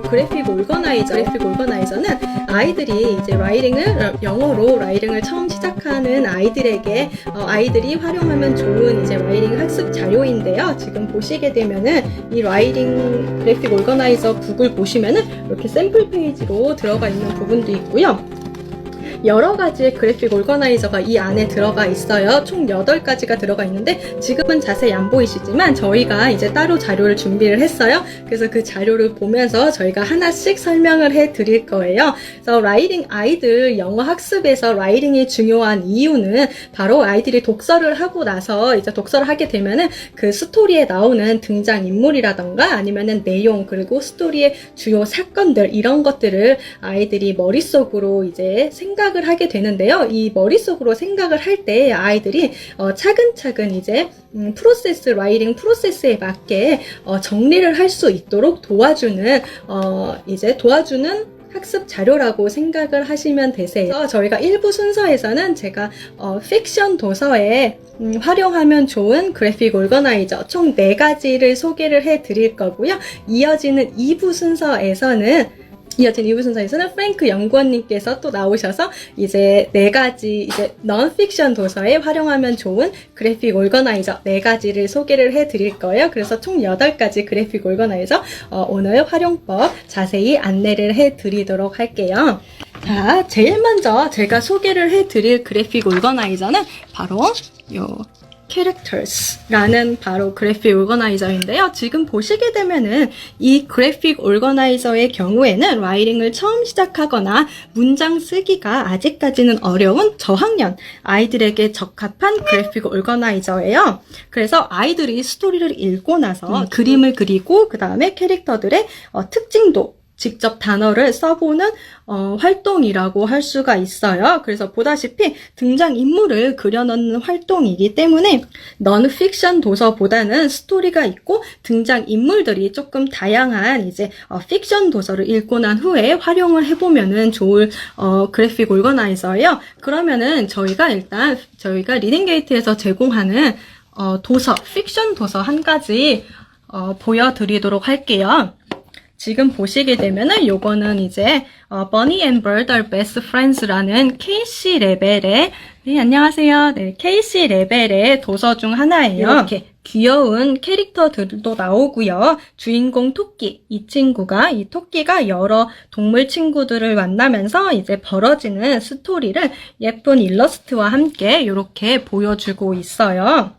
그래픽 오거나이저는 아이들이 이제 영어로 라이팅을 처음 시작하는 아이들에게 아이들이 활용하면 좋은 이제 라이팅 학습 자료인데요. 지금 보시게 되면은 이 라이팅 그래픽 오거나이저 북을 보시면은 이렇게 샘플 페이지로 들어가 있는 부분도 있고요. 여러 가지의 그래픽 오거나이저가 이 안에 들어가 있어요. 총 8가지가 들어가 있는데 지금은 자세히 안 보이시지만 저희가 이제 따로 자료를 준비를 했어요. 그래서 그 자료를 보면서 저희가 하나씩 설명을 해 드릴 거예요. 그래서 아이들 영어 학습에서 라이팅이 중요한 이유는 바로 아이들이 독서를 하고 나서 이제 독서를 하게 되면은 그 스토리에 나오는 등장인물이라던가 아니면은 내용 그리고 스토리의 주요 사건들 이런 것들을 아이들이 머릿속으로 이제 생각을 하게 되는데요. 이 머릿속으로 생각을 할 때 아이들이 차근차근 이제 라이팅 프로세스에 맞게 정리를 할 수 있도록 도와주는 학습 자료라고 생각을 하시면 되세요. 저희가 1부 순서에서는 제가 픽션 도서에 활용하면 좋은 그래픽 오거나이저 총 4가지를 소개를 해 드릴 거고요. 이어지는 2부 순서에서는 프랭크 연구원님께서 또 나오셔서 이제 4가지 이제 넌픽션 도서에 활용하면 좋은 그래픽 오거나이저 4가지를 소개를 해 드릴 거예요. 그래서 총 8가지 그래픽 오거나이저 오늘 활용법 자세히 안내를 해 드리도록 할게요. 자, 제일 먼저 제가 소개를 해 드릴 그래픽 오거나이저는 바로 Characters라는 바로 그래픽 오거나이저인데요. 지금 보시게 되면은 이 그래픽 오거나이저의 경우에는 라이팅을 처음 시작하거나 문장 쓰기가 아직까지는 어려운 저학년 아이들에게 적합한 그래픽 오거나이저예요. 그래서 아이들이 스토리를 읽고 나서 그림을 그리고 그 다음에 캐릭터들의 특징도 직접 단어를 써보는 활동이라고 할 수가 있어요. 그래서 보다시피 등장인물을 그려넣는 활동이기 때문에 넌픽션 도서보다는 스토리가 있고 등장인물들이 조금 다양한 이제 픽션 도서를 읽고 난 후에 활용을 해보면은 좋을 그래픽 오거나이저예요. 그러면은 저희가 리딩게이트에서 제공하는 픽션 도서 한 가지 보여드리도록 할게요. 지금 보시게 되면은 요거는 이제 Bunny and Bird are Best Friends라는 KC 레벨의 안녕하세요. KC 레벨의 도서 중 하나예요. 이렇게 귀여운 캐릭터들도 나오고요. 주인공 토끼, 이 토끼가 여러 동물 친구들을 만나면서 이제 벌어지는 스토리를 예쁜 일러스트와 함께 이렇게 보여주고 있어요.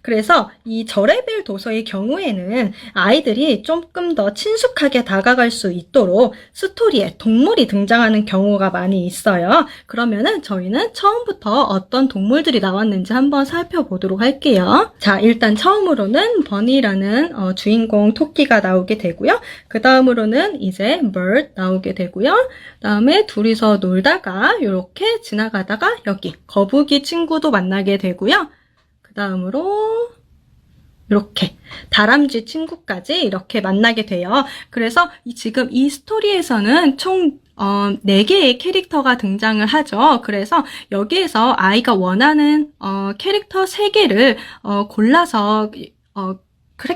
그래서 이 저레벨 도서의 경우에는 아이들이 조금 더 친숙하게 다가갈 수 있도록 스토리에 동물이 등장하는 경우가 많이 있어요. 그러면은 저희는 처음부터 어떤 동물들이 나왔는지 한번 살펴보도록 할게요. 자, 일단 처음으로는 버니라는 주인공 토끼가 나오게 되고요. 그 다음으로는 이제 bird 나오게 되고요. 그 다음에 둘이서 놀다가 이렇게 지나가다가 여기 거북이 친구도 만나게 되고요. 그 다음으로 이렇게 다람쥐 친구까지 이렇게 만나게 돼요. 그래서 지금 이 스토리에서는 총 4개의 캐릭터가 등장을 하죠. 그래서 여기에서 아이가 원하는 캐릭터 3개를 골라서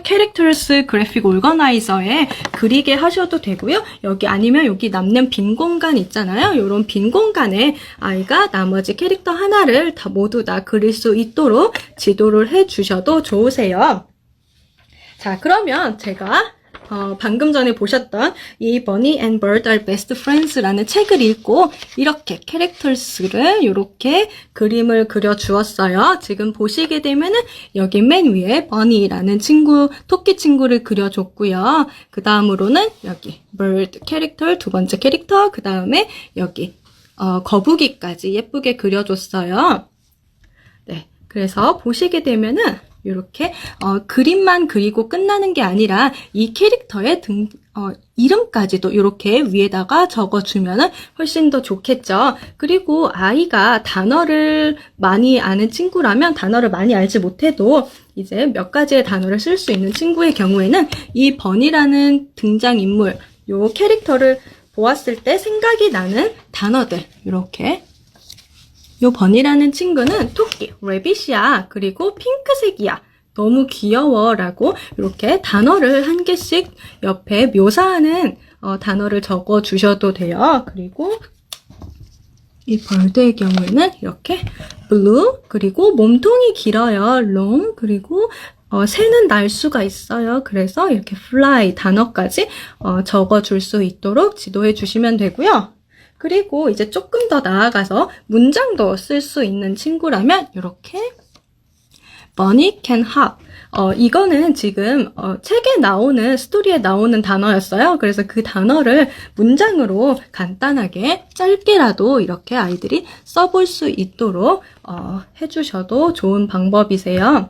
캐릭터스 그래픽 오거나이저에 그리게 하셔도 되고요. 아니면 여기 남는 빈 공간 있잖아요. 이런 빈 공간에 아이가 나머지 캐릭터 하나를 모두 다 그릴 수 있도록 지도를 해 주셔도 좋으세요. 자, 그러면 제가 방금 전에 보셨던 이 Bunny and Bird are Best Friends라는 책을 읽고 이렇게 캐릭터스를 이렇게 그림을 그려 주었어요. 지금 보시게 되면은 여기 맨 위에 Bunny라는 토끼 친구를 그려줬고요. 그 다음으로는 여기 Bird 캐릭터, 두 번째 캐릭터, 그 다음에 여기 거북이까지 예쁘게 그려줬어요. 네, 그래서 보시게 되면은 이렇게 그림만 그리고 끝나는 게 아니라 이 캐릭터의 이름까지도 이렇게 위에다가 적어주면 훨씬 더 좋겠죠. 그리고 아이가 단어를 많이 아는 친구라면 단어를 많이 알지 못해도 이제 몇 가지의 단어를 쓸 수 있는 친구의 경우에는 이 버니라는 등장인물, 요 캐릭터를 보았을 때 생각이 나는 단어들 이렇게 요 버니라는 친구는 토끼, 레빗이야. 그리고 핑크색이야. 너무 귀여워 라고 이렇게 단어를 한 개씩 옆에 묘사하는 단어를 적어 주셔도 돼요. 그리고 이 벌드의 경우에는 이렇게 blue, 그리고 몸통이 길어요. long, 그리고 새는 날 수가 있어요. 그래서 이렇게 fly 단어까지 적어줄 수 있도록 지도해 주시면 되고요. 그리고 이제 조금 더 나아가서 문장도 쓸 수 있는 친구라면 이렇게 Bunny can hop. 이거는 지금 책에 나오는 스토리에 나오는 단어였어요. 그래서 그 단어를 문장으로 간단하게 짧게라도 이렇게 아이들이 써볼 수 있도록 해주셔도 좋은 방법이세요.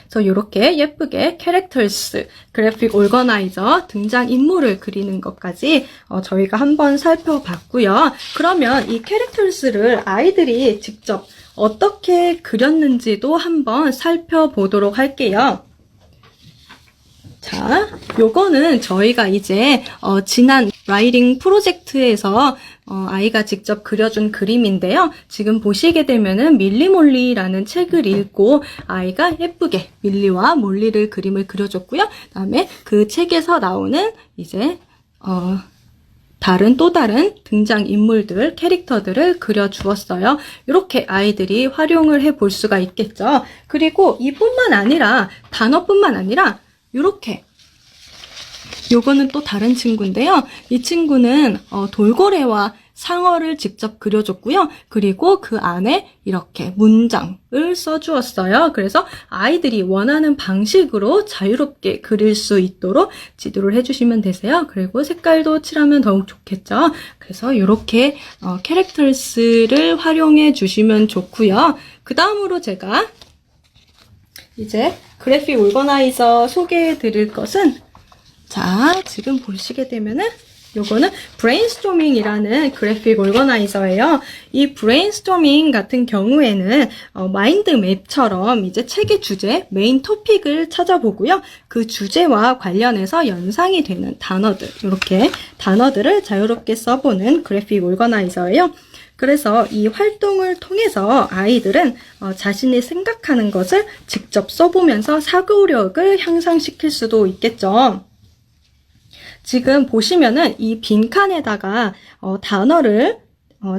그래서 이렇게 예쁘게 캐릭터스, 그래픽 오거나이저, 등장인물을 그리는 것까지 저희가 한번 살펴봤고요. 그러면 이 캐릭터스를 아이들이 직접 어떻게 그렸는지도 한번 살펴보도록 할게요. 자, 요거는 저희가 이제 지난 라이팅 프로젝트에서 아이가 직접 그려준 그림인데요. 지금 보시게 되면은 밀리몰리라는 책을 읽고 아이가 예쁘게 밀리와 몰리를 그림을 그려줬고요. 그다음에 그 책에서 나오는 이제 또 다른 등장인물들, 캐릭터들을 그려주었어요. 이렇게 아이들이 활용을 해볼 수가 있겠죠. 그리고 이뿐만 아니라, 단어뿐만 아니라 이렇게 요거는 또 다른 친구인데요. 이 친구는 돌고래와 상어를 직접 그려줬고요. 그리고 그 안에 이렇게 문장을 써주었어요. 그래서 아이들이 원하는 방식으로 자유롭게 그릴 수 있도록 지도를 해주시면 되세요. 그리고 색깔도 칠하면 더욱 좋겠죠. 그래서 이렇게 캐릭터스를 활용해 주시면 좋고요. 그 다음으로 제가 이제 그래픽 오거나이저 소개해 드릴 것은, 자, 지금 보시게 되면은 요거는 브레인스토밍이라는 그래픽 오거나이저예요. 이 브레인스토밍 같은 경우에는 마인드맵처럼 이제 책의 주제, 메인 토픽을 찾아보고요. 그 주제와 관련해서 연상이 되는 단어들, 이렇게 단어들을 자유롭게 써보는 그래픽 오거나이저예요. 그래서 이 활동을 통해서 아이들은 자신이 생각하는 것을 직접 써보면서 사고력을 향상시킬 수도 있겠죠. 지금 보시면은 이 빈칸에다가 단어를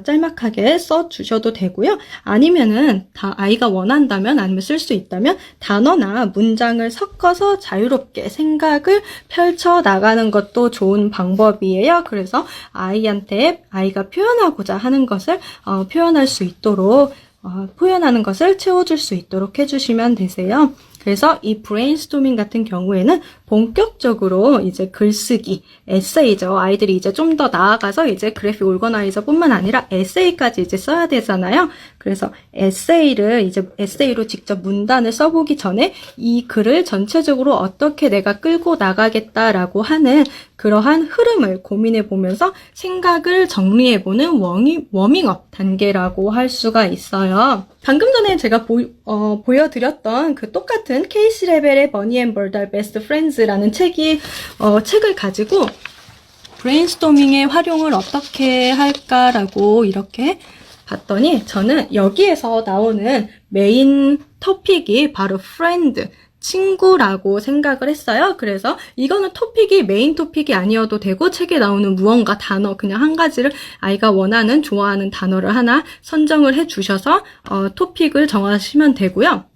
짤막하게 써주셔도 되고요. 아니면은 아이가 원한다면, 아니면 쓸 수 있다면 단어나 문장을 섞어서 자유롭게 생각을 펼쳐 나가는 것도 좋은 방법이에요. 그래서 아이가 표현하고자 하는 것을 표현할 수 있도록, 표현하는 것을 채워줄 수 있도록 해주시면 되세요. 그래서 이 브레인스토밍 같은 경우에는 본격적으로 이제 글쓰기, 에세이죠. 아이들이 이제 좀 더 나아가서 이제 그래픽 오거나이저뿐만 아니라 에세이까지 이제 써야 되잖아요. 그래서 에세이로 직접 문단을 써보기 전에 이 글을 전체적으로 어떻게 내가 끌고 나가겠다라고 하는 그러한 흐름을 고민해 보면서 생각을 정리해보는 워밍업 단계라고 할 수가 있어요. 방금 전에 제가 보여드렸던 그 똑같은 케이시 레벨의 버니 앤 벌드 베스트 프렌즈라는 책을 가지고 브레인스토밍의 활용을 어떻게 할까라고 이렇게 봤더니, 저는 여기에서 나오는 메인 토픽이 바로 friend, 친구라고 생각을 했어요. 그래서 이거는 토픽이 메인 토픽이 아니어도 되고, 책에 나오는 무언가 단어, 그냥 한 가지를 아이가 원하는, 좋아하는 단어를 하나 선정을 해 주셔서 토픽을 정하시면 되고요.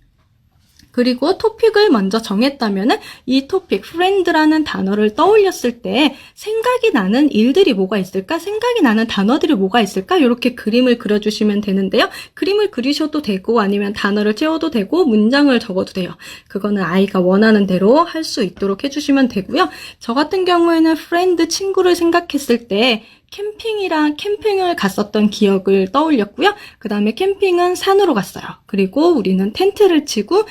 그리고 토픽을 먼저 정했다면은 이 토픽, friend라는 단어를 떠올렸을 때 생각이 나는 일들이 뭐가 있을까? 생각이 나는 단어들이 뭐가 있을까? 이렇게 그림을 그려주시면 되는데요. 그림을 그리셔도 되고, 아니면 단어를 채워도 되고, 문장을 적어도 돼요. 그거는 아이가 원하는 대로 할 수 있도록 해주시면 되고요. 저 같은 경우에는 friend, 친구를 생각했을 때 캠핑을 갔었던 기억을 떠올렸고요. 그 다음에 캠핑은 산으로 갔어요. 그리고 우리는 텐트를 치고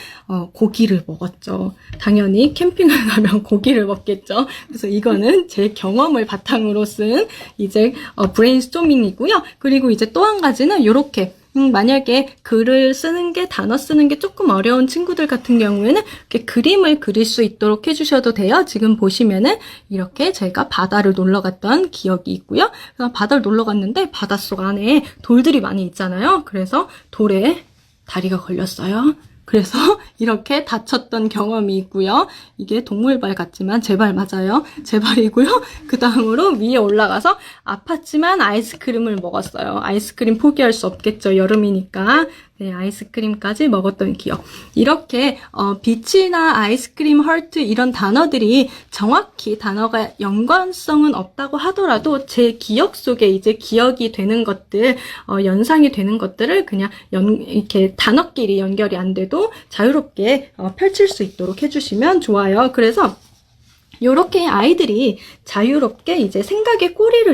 고기를 먹었죠. 당연히 캠핑을 가면 고기를 먹겠죠. 그래서 이거는 제 경험을 바탕으로 쓴 이제 브레인스토밍이고요. 그리고 이제 또 한 가지는 이렇게 만약에 글을 쓰는 게, 단어 쓰는 게 조금 어려운 친구들 같은 경우에는 이렇게 그림을 그릴 수 있도록 해주셔도 돼요. 지금 보시면은 이렇게 제가 바다를 놀러 갔던 기억이 있고요. 그래서 바다를 놀러 갔는데 바닷속 안에 돌들이 많이 있잖아요. 그래서 돌에 다리가 걸렸어요. 그래서 이렇게 다쳤던 경험이 있고요. 이게 동물발 같지만 제 발 맞아요. 제 발이고요. 그 다음으로 위에 올라가서 아팠지만 아이스크림을 먹었어요. 아이스크림 포기할 수 없겠죠. 여름이니까. 네, 아이스크림까지 먹었던 기억. 이렇게 빛이나 아이스크림, 헐트 이런 단어들이 정확히 단어가 연관성은 없다고 하더라도 제 기억 속에 이제 기억이 되는 것들, 연상이 되는 것들을 그냥 이렇게 단어끼리 연결이 안 돼도 자유롭게 펼칠 수 있도록 해주시면 좋아요. 그래서 요렇게 아이들이 자유롭게 이제 생각의 꼬리를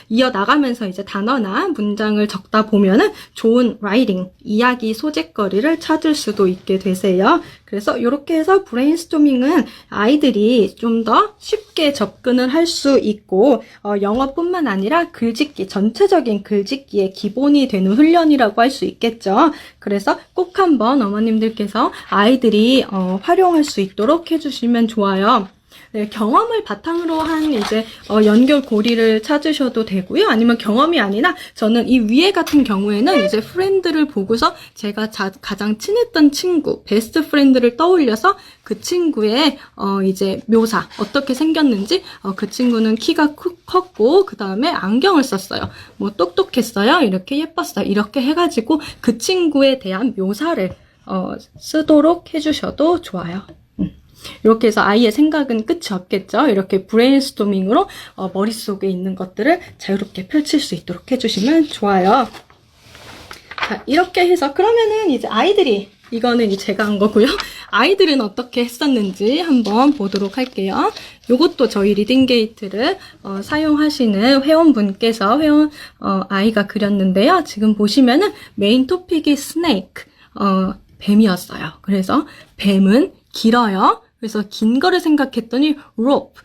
이어나가면서 이제 단어나 문장을 적다 보면은 좋은 라이팅, 이야기 소재거리를 찾을 수도 있게 되세요. 그래서 요렇게 해서 브레인스토밍은 아이들이 좀 더 쉽게 접근을 할 수 있고, 영어뿐만 아니라 글짓기, 전체적인 글짓기의 기본이 되는 훈련이라고 할 수 있겠죠. 그래서 꼭 한번 어머님들께서 아이들이 활용할 수 있도록 해주시면 좋아요. 네, 경험을 바탕으로 한 이제 연결고리를 찾으셔도 되고요. 아니면 경험이 아니라 저는 이 위에 같은 경우에는 이제 프렌드를 보고서 제가 가장 친했던 친구, 베스트 프렌드를 떠올려서 그 친구의 이제 묘사, 어떻게 생겼는지, 그 친구는 키가 컸고 그 다음에 안경을 썼어요. 뭐 똑똑했어요. 이렇게 예뻤어요. 이렇게 해가지고 그 친구에 대한 묘사를 쓰도록 해주셔도 좋아요. 이렇게 해서 아이의 생각은 끝이 없겠죠. 이렇게 브레인스토밍으로 머릿속에 있는 것들을 자유롭게 펼칠 수 있도록 해주시면 좋아요. 자, 이렇게 해서 그러면은 이제 아이들이, 이거는 이제 제가 한 거고요. 아이들은 어떻게 했었는지 한번 보도록 할게요. 요것도 저희 리딩게이트를 사용하시는 회원분께서 아이가 그렸는데요. 지금 보시면은 메인 토픽이 스네이크, 뱀이었어요. 그래서 뱀은 길어요. 그래서 긴 거를 생각했더니 rope,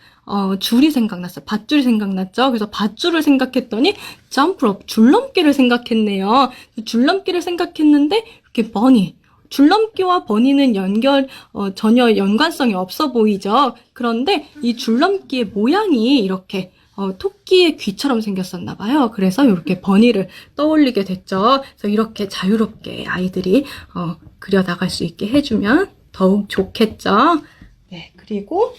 줄이 생각났어요. 밧줄이 생각났죠. 그래서 밧줄을 생각했더니 jump rope, 줄넘기를 생각했네요. 줄넘기를 생각했는데 이렇게 버니, 줄넘기와 버니는 전혀 연관성이 없어 보이죠. 그런데 이 줄넘기의 모양이 이렇게 토끼의 귀처럼 생겼었나 봐요. 그래서 이렇게 버니를 떠올리게 됐죠. 그래서 이렇게 자유롭게 아이들이 그려나갈 수 있게 해주면 더욱 좋겠죠. 네, 그리고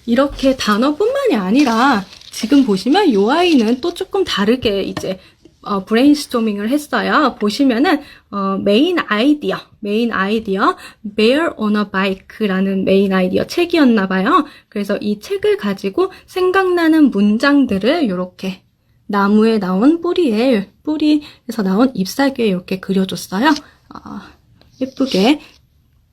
이렇게 단어뿐만이 아니라 지금 보시면 이 아이는 또 조금 다르게 이제 브레인스토밍을 했어요. 보시면은 메인 아이디어 Bear on a Bike라는 메인 아이디어 책이었나 봐요. 그래서 이 책을 가지고 생각나는 문장들을 이렇게 나무에 나온 뿌리에서 나온 잎사귀에 이렇게 그려줬어요. 예쁘게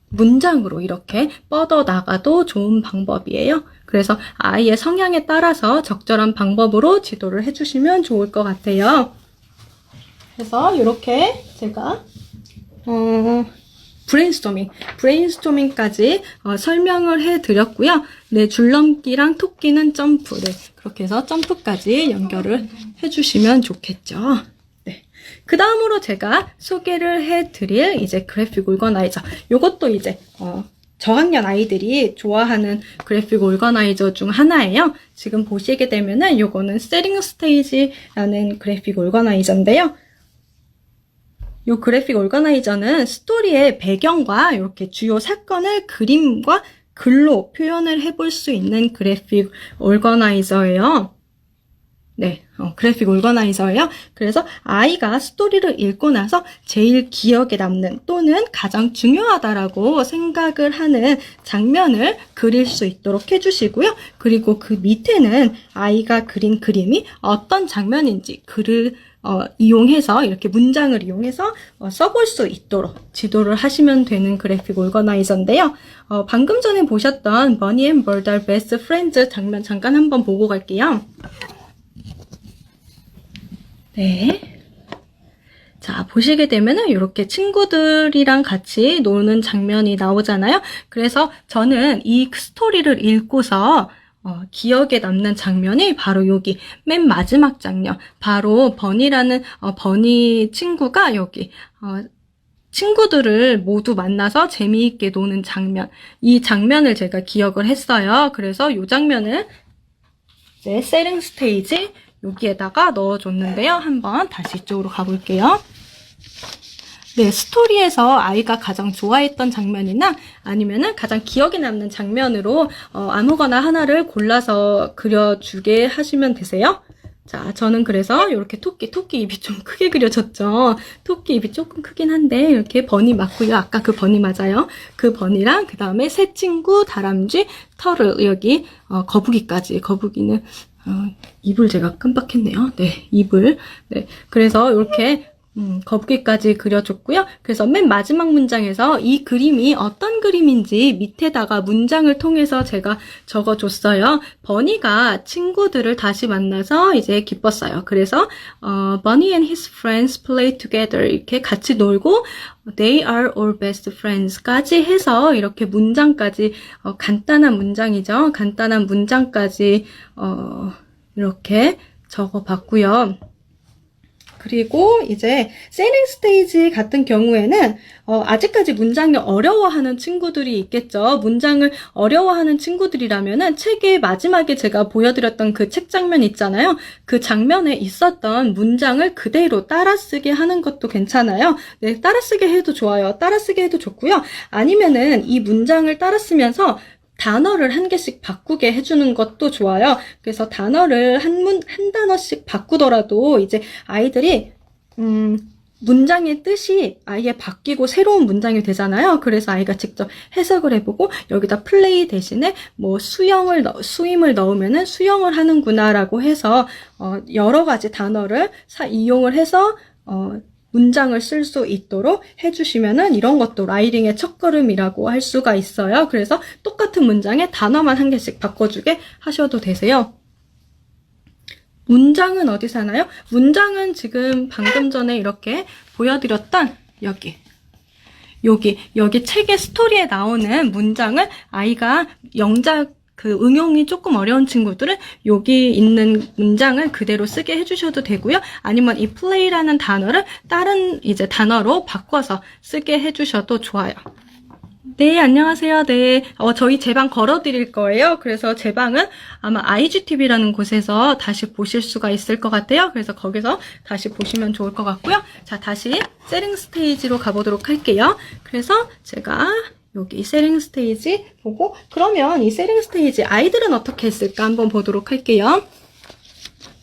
문장으로 이렇게 뻗어나가도 좋은 방법이에요. 그래서 아이의 성향에 따라서 적절한 방법으로 지도를 해주시면 좋을 것 같아요. 그래서 이렇게 제가 브레인스토밍까지 설명을 해드렸고요. 네, 줄넘기랑 토끼는 점프, 네, 그렇게 해서 점프까지 연결을 해주시면 좋겠죠. 네. 그 다음으로 제가 소개를 해드릴 이제 그래픽 올거나이저. 요것도 이제 저학년 아이들이 좋아하는 그래픽 올거나이저 중 하나예요. 지금 보시게 되면은 요거는 세팅 스테이지라는 그래픽 올거나이저인데요. 요 그래픽 올거나이저는 스토리의 배경과 이렇게 주요 사건을 그림과 글로 표현을 해볼 수 있는 그래픽 올거나이저예요. 네, 그래픽 올거나이저예요. 그래서 아이가 스토리를 읽고 나서 제일 기억에 남는 또는 가장 중요하다라고 생각을 하는 장면을 그릴 수 있도록 해주시고요. 그리고 그 밑에는 아이가 그린 그림이 어떤 장면인지 글을 이용해서 이렇게 문장을 이용해서 써볼 수 있도록 지도를 하시면 되는 그래픽 올거나이저인데요. 방금 전에 보셨던 Bunny and Bird are best friends 장면 잠깐 한번 보고 갈게요. 네. 자, 보시게 되면은 이렇게 친구들이랑 같이 노는 장면이 나오잖아요. 그래서 저는 이 스토리를 읽고서 기억에 남는 장면이 바로 여기 맨 마지막 장면, 바로 버니라는 버니 친구가 여기 친구들을 모두 만나서 재미있게 노는 장면, 이 장면을 제가 기억을 했어요. 그래서 이 장면을 이제 세팅 스테이지 여기에다가 넣어줬는데요. 한번 다시 이쪽으로 가볼게요. 네, 스토리에서 아이가 가장 좋아했던 장면이나 아니면은 가장 기억에 남는 장면으로 아무거나 하나를 골라서 그려주게 하시면 되세요. 자, 저는 그래서 이렇게 토끼 입이 좀 크게 그려졌죠. 토끼 입이 조금 크긴 한데 이렇게 버니 맞고요. 아까 그 버니 맞아요. 그 버니랑 그 다음에 새 친구, 다람쥐, 터를 여기 거북이까지. 거북이는 입을 제가 깜빡했네요. 네, 입을. 네, 그래서 이렇게 거북이까지 그려줬고요. 그래서 맨 마지막 문장에서 이 그림이 어떤 그림인지 밑에다가 문장을 통해서 제가 적어줬어요. 버니가 친구들을 다시 만나서 이제 기뻤어요. 그래서 Bunny and his friends play together 이렇게 같이 놀고 They are all best friends까지 해서 이렇게 문장까지 간단한 문장이죠. 간단한 문장까지 이렇게 적어봤고요. 그리고 이제 세링 스테이지 같은 경우에는 아직까지 문장을 어려워하는 친구들이 있겠죠. 문장을 어려워하는 친구들이라면은 책의 마지막에 제가 보여드렸던 그 책 장면 있잖아요. 그 장면에 있었던 문장을 그대로 따라쓰게 하는 것도 괜찮아요. 네, 따라쓰게 해도 좋아요. 따라쓰게 해도 좋고요. 아니면은 이 문장을 따라쓰면서 단어를 한 개씩 바꾸게 해주는 것도 좋아요. 그래서 단어를 한 단어씩 바꾸더라도 이제 아이들이 문장의 뜻이 아예 바뀌고 새로운 문장이 되잖아요. 그래서 아이가 직접 해석을 해보고 여기다 플레이 대신에 뭐 스임을 넣으면은 수영을 하는구나라고 해서 여러 가지 단어를 이용을 해서 문장을 쓸 수 있도록 해주시면은 이런 것도 라이팅의 첫걸음이라고 할 수가 있어요. 그래서 똑같은 문장에 단어만 한 개씩 바꿔주게 하셔도 되세요. 문장은 어디 사나요? 문장은 지금 방금 전에 이렇게 보여드렸던 여기 책의 스토리에 나오는 문장을 아이가 그 응용이 조금 어려운 친구들은 여기 있는 문장을 그대로 쓰게 해주셔도 되고요. 아니면 이 play라는 단어를 다른 이제 단어로 바꿔서 쓰게 해주셔도 좋아요. 네, 안녕하세요. 네, 저희 제 방 걸어드릴 거예요. 그래서 제 방은 아마 IGTV라는 곳에서 다시 보실 수가 있을 것 같아요. 그래서 거기서 다시 보시면 좋을 것 같고요. 자, 다시 세링 스테이지로 가보도록 할게요. 그래서 제가 여기 세링 스테이지 보고 그러면 이 세링 스테이지 아이들은 어떻게 했을까 한번 보도록 할게요.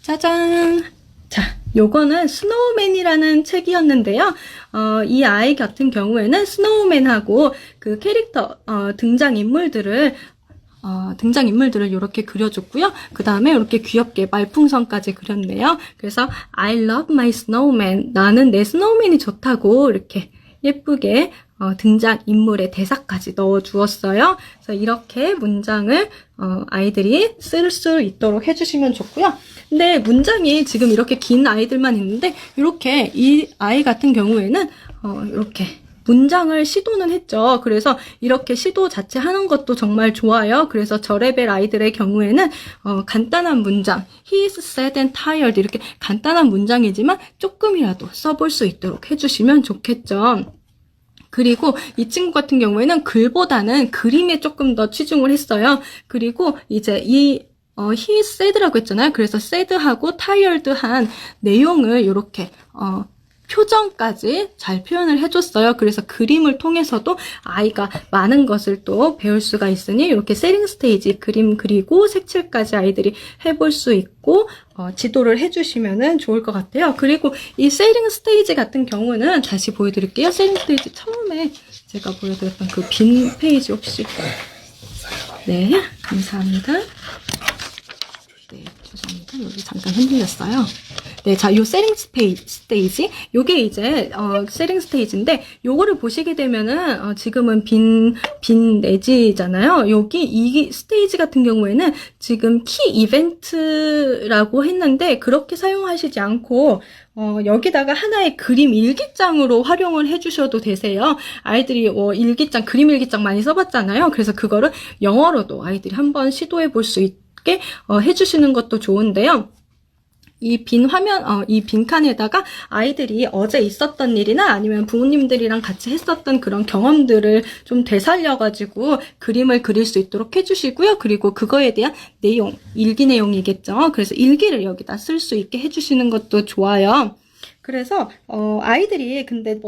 짜잔! 자, 요거는 스노우맨이라는 책이었는데요. 이 아이 같은 경우에는 스노우맨하고 그 캐릭터 등장인물들을 이렇게 그려줬고요. 그 다음에 이렇게 귀엽게 말풍선까지 그렸네요. 그래서 I love my snowman. 나는 내 스노우맨이 좋다고 이렇게 예쁘게 등장인물의 대사까지 넣어주었어요. 그래서 이렇게 문장을 아이들이 쓸 수 있도록 해주시면 좋고요. 근데 문장이 지금 이렇게 긴 아이들만 있는데 이렇게 이 아이 같은 경우에는 이렇게 문장을 시도는 했죠. 그래서 이렇게 시도 자체 하는 것도 정말 좋아요. 그래서 저레벨 아이들의 경우에는 간단한 문장 He is sad and tired 이렇게 간단한 문장이지만 조금이라도 써볼 수 있도록 해주시면 좋겠죠. 그리고 이 친구 같은 경우에는 글보다는 그림에 조금 더 치중을 했어요. 그리고 이제 he is sad라고 했잖아요. 그래서 sad하고 tired한 내용을 이렇게 표정까지 잘 표현을 해줬어요. 그래서 그림을 통해서도 아이가 많은 것을 또 배울 수가 있으니 이렇게 세링 스테이지 그림 그리고 색칠까지 아이들이 해볼 수 있고 지도를 해주시면 좋을 것 같아요. 그리고 이 세링 스테이지 같은 경우는 다시 보여드릴게요. 세링 스테이지 처음에 제가 보여드렸던 그 빈 페이지 혹시 네, 감사합니다. 네, 죄송합니다. 여기 잠깐 흔들렸어요. 네, 자, 요 세링 스테이지, 요게 이제, 세링 스테이지인데, 요거를 보시게 되면은, 지금은 빈 내지잖아요. 이 스테이지 같은 경우에는 지금 키 이벤트라고 했는데, 그렇게 사용하시지 않고, 여기다가 하나의 그림 일기장으로 활용을 해주셔도 되세요. 아이들이 그림 일기장 많이 써봤잖아요. 그래서 그거를 영어로도 아이들이 한번 시도해 볼 수 있게 해주시는 것도 좋은데요. 이 빈 화면, 이 빈칸에다가 아이들이 어제 있었던 일이나 아니면 부모님들이랑 같이 했었던 그런 경험들을 좀 되살려가지고 그림을 그릴 수 있도록 해주시고요. 그리고 그거에 대한 내용, 일기 내용이겠죠. 그래서 일기를 여기다 쓸 수 있게 해주시는 것도 좋아요. 그래서, 아이들이 근데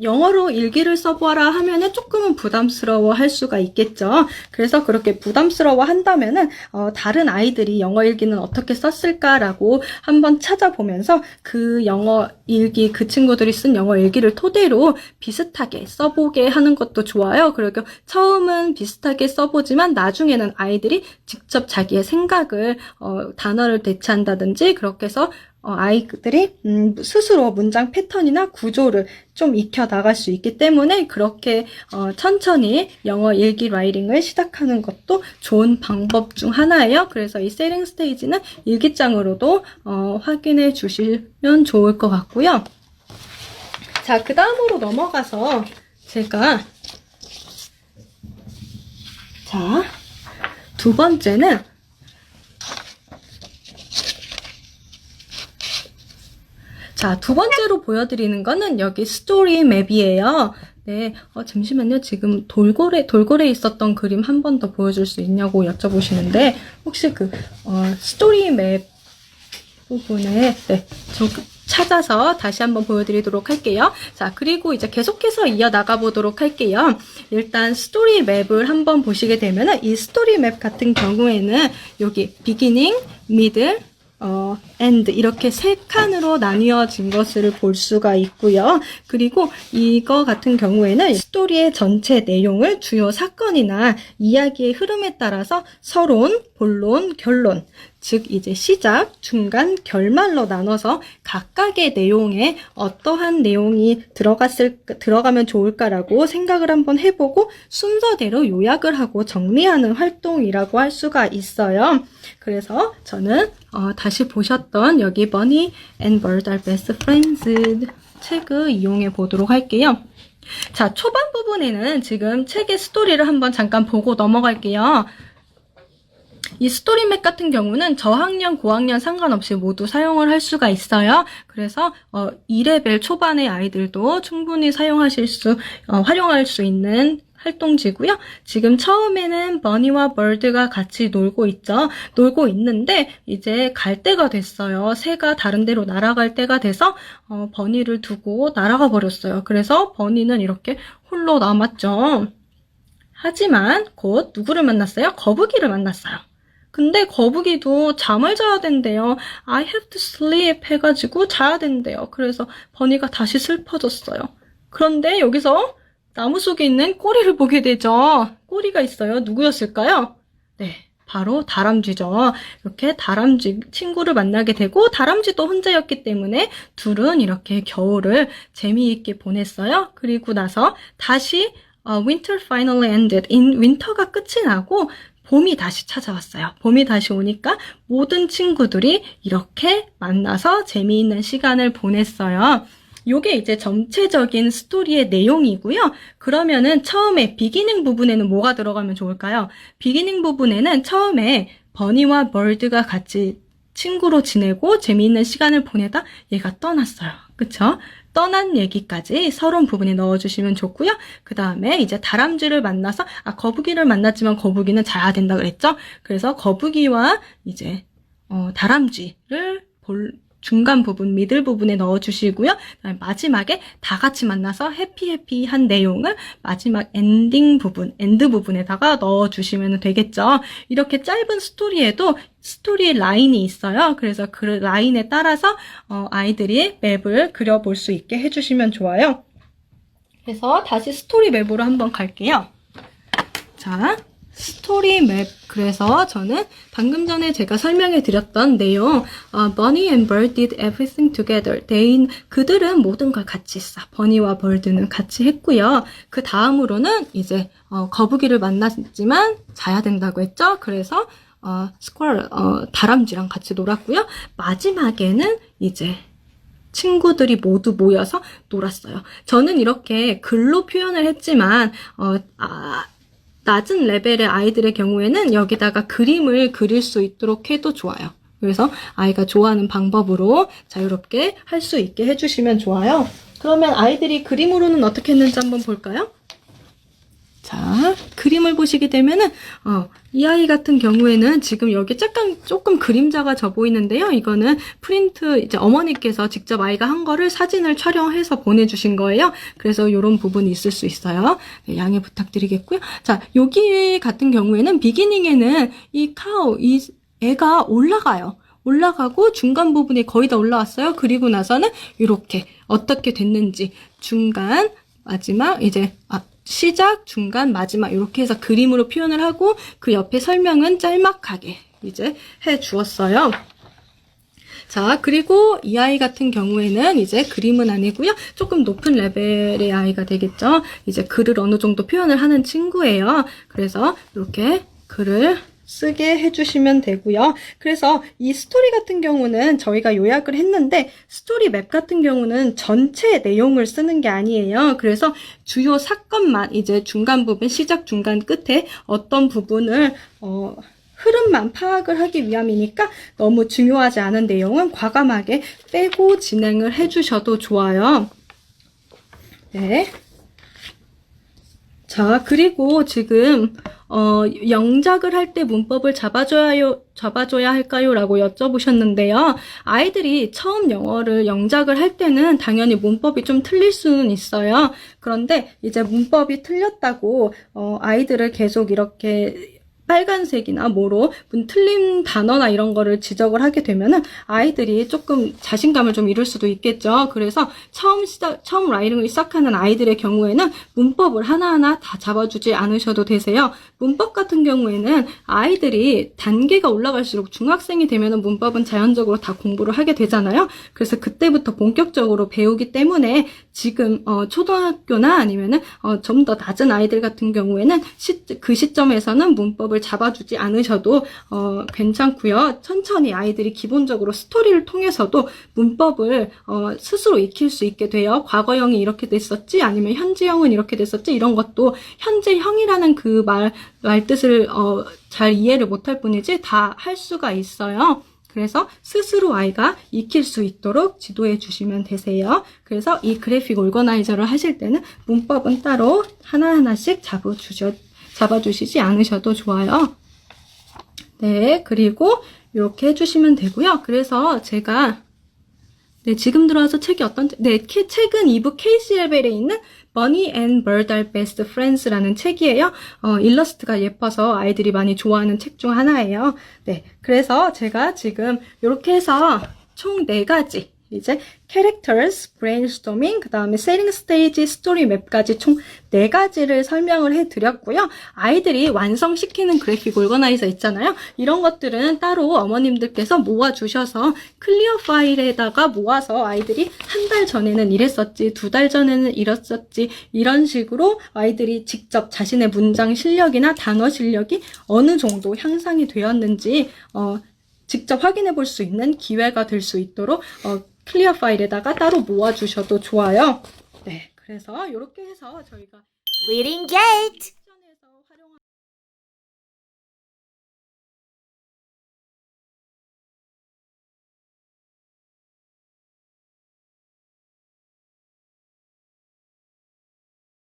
영어로 일기를 써보아라 하면은 조금은 부담스러워 할 수가 있겠죠. 그래서 그렇게 부담스러워 한다면은 다른 아이들이 영어 일기는 어떻게 썼을까라고 한번 찾아보면서 그 영어 일기, 그 친구들이 쓴 영어 일기를 토대로 비슷하게 써보게 하는 것도 좋아요. 그리고 처음은 비슷하게 써보지만 나중에는 아이들이 직접 자기의 생각을 단어를 대체한다든지 그렇게 해서 아이들이 스스로 문장 패턴이나 구조를 좀 익혀 나갈 수 있기 때문에 그렇게 천천히 영어 일기 라이팅을 시작하는 것도 좋은 방법 중 하나예요. 그래서 이 세팅 스테이지는 일기장으로도 확인해 주시면 좋을 것 같고요. 자, 그 다음으로 넘어가서 제가 두 번째는 두 번째로 보여드리는 거는 여기 스토리 맵이에요. 네, 잠시만요. 지금 돌고래 있었던 그림 한 번 더 보여줄 수 있냐고 여쭤보시는데, 혹시 스토리 맵 부분에, 네, 찾아서 다시 한번 보여드리도록 할게요. 자, 그리고 이제 계속해서 이어나가 보도록 할게요. 일단 스토리 맵을 한번 보시게 되면은, 이 스토리 맵 같은 경우에는 여기 beginning, middle, end 이렇게 세 칸으로 나뉘어진 것을 볼 수가 있고요. 그리고 이거 같은 경우에는 스토리의 전체 내용을 주요 사건이나 이야기의 흐름에 따라서 서론, 본론, 결론, 즉 이제 시작, 중간, 결말로 나눠서 각각의 내용에 어떠한 내용이 들어가면 좋을까라고 생각을 한번 해보고 순서대로 요약을 하고 정리하는 활동이라고 할 수가 있어요. 그래서 저는 다시 보셨던 여기 Bunny and Bird are best friends 책을 이용해 보도록 할게요. 자, 초반 부분에는 지금 책의 스토리를 한번 잠깐 보고 넘어갈게요. 이 스토리맵 같은 경우는 저학년, 고학년 상관없이 모두 사용을 할 수가 있어요. 그래서 2레벨 초반의 아이들도 충분히 활용할 수 있는 활동지고요. 지금 처음에는 버니와 벌드가 같이 놀고 있죠. 놀고 있는데 이제 갈 때가 됐어요. 새가 다른 데로 날아갈 때가 돼서 버니를 두고 날아가 버렸어요. 그래서 버니는 이렇게 홀로 남았죠. 하지만 곧 누구를 만났어요? 거북이를 만났어요. 근데 거북이도 잠을 자야 된대요. I have to sleep 해가지고 자야 된대요. 그래서 버니가 다시 슬퍼졌어요. 그런데 여기서 나무 속에 있는 꼬리를 보게 되죠. 꼬리가 있어요. 누구였을까요? 네, 바로 다람쥐죠. 이렇게 다람쥐 친구를 만나게 되고 다람쥐도 혼자였기 때문에 둘은 이렇게 겨울을 재미있게 보냈어요. 그리고 나서 다시 winter finally ended. 윈터가 끝이 나고 봄이 다시 찾아왔어요. 봄이 다시 오니까 모든 친구들이 이렇게 만나서 재미있는 시간을 보냈어요. 요게 이제 전체적인 스토리의 내용이고요. 그러면은 처음에 비기닝 부분에는 뭐가 들어가면 좋을까요? 비기닝 부분에는 처음에 버니와 벌드가 같이 친구로 지내고 재미있는 시간을 보내다 얘가 떠났어요. 그쵸? 떠난 얘기까지 서론 부분에 넣어주시면 좋고요. 그 다음에 이제 다람쥐를 만나서 거북이를 만났지만 거북이는 자야 된다 그랬죠? 그래서 거북이와 이제 다람쥐를 중간 부분, 미들 부분에 넣어주시고요. 그다음에 마지막에 다 같이 만나서 해피해피한 내용을 마지막 엔드 부분에다가 넣어주시면 되겠죠. 이렇게 짧은 스토리에도 스토리 라인이 있어요. 그래서 그 라인에 따라서 아이들이 맵을 그려볼 수 있게 해주시면 좋아요. 그래서 다시 스토리 맵으로 한번 갈게요. 자, 스토리 맵. 그래서 저는 방금 전에 제가 설명해 드렸던 내용, Bunny and Bird did everything together. 그들은 모든 걸 같이 했어. 버니와 벌드는 같이 했고요. 그 다음으로는 이제 거북이를 만났지만 자야 된다고 했죠. 그래서 다람쥐랑 같이 놀았고요. 마지막에는 이제 친구들이 모두 모여서 놀았어요. 저는 이렇게 글로 표현을 했지만 낮은 레벨의 아이들의 경우에는 여기다가 그림을 그릴 수 있도록 해도 좋아요. 그래서 아이가 좋아하는 방법으로 자유롭게 할 수 있게 해주시면 좋아요. 그러면 아이들이 그림으로는 어떻게 했는지 한번 볼까요? 자, 그림을 보시게 되면은 이 아이 같은 경우에는 지금 여기 조금 그림자가 져 보이는데요. 이거는 프린트 이제 어머니께서 직접 아이가 한 거를 사진을 촬영해서 보내주신 거예요. 그래서 이런 부분이 있을 수 있어요. 네, 양해 부탁드리겠고요. 자, 여기 같은 경우에는 비기닝에는 이 애가 올라가고 중간 부분이 거의 다 올라왔어요. 그리고 나서는 이렇게 어떻게 됐는지 중간, 마지막, 이제 시작, 중간, 마지막 이렇게 해서 그림으로 표현을 하고 그 옆에 설명은 짤막하게 이제 해 주었어요. 자, 그리고 이 아이 같은 경우에는 이제 그림은 아니고요. 조금 높은 레벨의 아이가 되겠죠. 이제 글을 어느 정도 표현을 하는 친구예요. 그래서 이렇게 글을 쓰게 해주시면 되고요. 그래서 이 스토리 같은 경우는 저희가 요약을 했는데 스토리 맵 같은 경우는 전체 내용을 쓰는 게 아니에요. 그래서 주요 사건만 이제 중간 부분, 시작, 중간, 끝에 어떤 부분을 흐름만 파악을 하기 위함이니까 너무 중요하지 않은 내용은 과감하게 빼고 진행을 해주셔도 좋아요. 네. 자, 그리고 지금 영작을 할 때 문법을 잡아줘야 할까요? 라고 여쭤보셨는데요. 아이들이 처음 영작을 할 때는 당연히 문법이 좀 틀릴 수는 있어요. 그런데 이제 문법이 틀렸다고 아이들을 계속 이렇게 빨간색이나 뭐로 틀린 단어나 이런 거를 지적을 하게 되면은 아이들이 조금 자신감을 좀 잃을 수도 있겠죠. 그래서 처음 라이팅을 시작하는 아이들의 경우에는 문법을 하나하나 다 잡아주지 않으셔도 되세요. 문법 같은 경우에는 아이들이 단계가 올라갈수록 중학생이 되면은 문법은 자연적으로 다 공부를 하게 되잖아요. 그래서 그때부터 본격적으로 배우기 때문에 지금 초등학교나 아니면은 좀 더 낮은 아이들 같은 경우에는 그 시점에서는 문법을 잡아주지 않으셔도 괜찮고요. 천천히 아이들이 기본적으로 스토리를 통해서도 문법을 스스로 익힐 수 있게 돼요. 과거형이 이렇게 됐었지, 아니면 현재형은 이렇게 됐었지, 이런 것도 현재형이라는 그 말 뜻을 잘 이해를 못할 뿐이지 다 할 수가 있어요. 그래서 스스로 아이가 익힐 수 있도록 지도해 주시면 되세요. 그래서 이 그래픽 오거나이저를 하실 때는 문법은 따로 하나하나씩 잡아주시지 않으셔도 좋아요. 네, 그리고 이렇게 해주시면 되고요. 그래서 제가 지금 들어와서 책이 책은 이북 케이시 레벨에 있는 Bunny and Bird are Best Friends라는 책이에요. 일러스트가 예뻐서 아이들이 많이 좋아하는 책 중 하나예요. 네, 그래서 제가 지금 이렇게 해서 총 4가지 이제 Characters, Brainstorming, 그 다음에 Setting Stage, Story Map까지 총 4가지를 설명을 해드렸고요. 아이들이 완성시키는 그래픽 오거나이저 있잖아요. 이런 것들은 따로 어머님들께서 모아주셔서 클리어 파일에다가 모아서 아이들이 한 달 전에는 이랬었지, 2달 전에는 이랬었지, 이런 식으로 아이들이 직접 자신의 문장 실력이나 단어 실력이 어느 정도 향상이 되었는지 직접 확인해 볼 수 있는 기회가 될 수 있도록 클리어 파일에다가 따로 모아주셔도 좋아요. 네, 그래서 이렇게 해서 저희가 Reading Gate!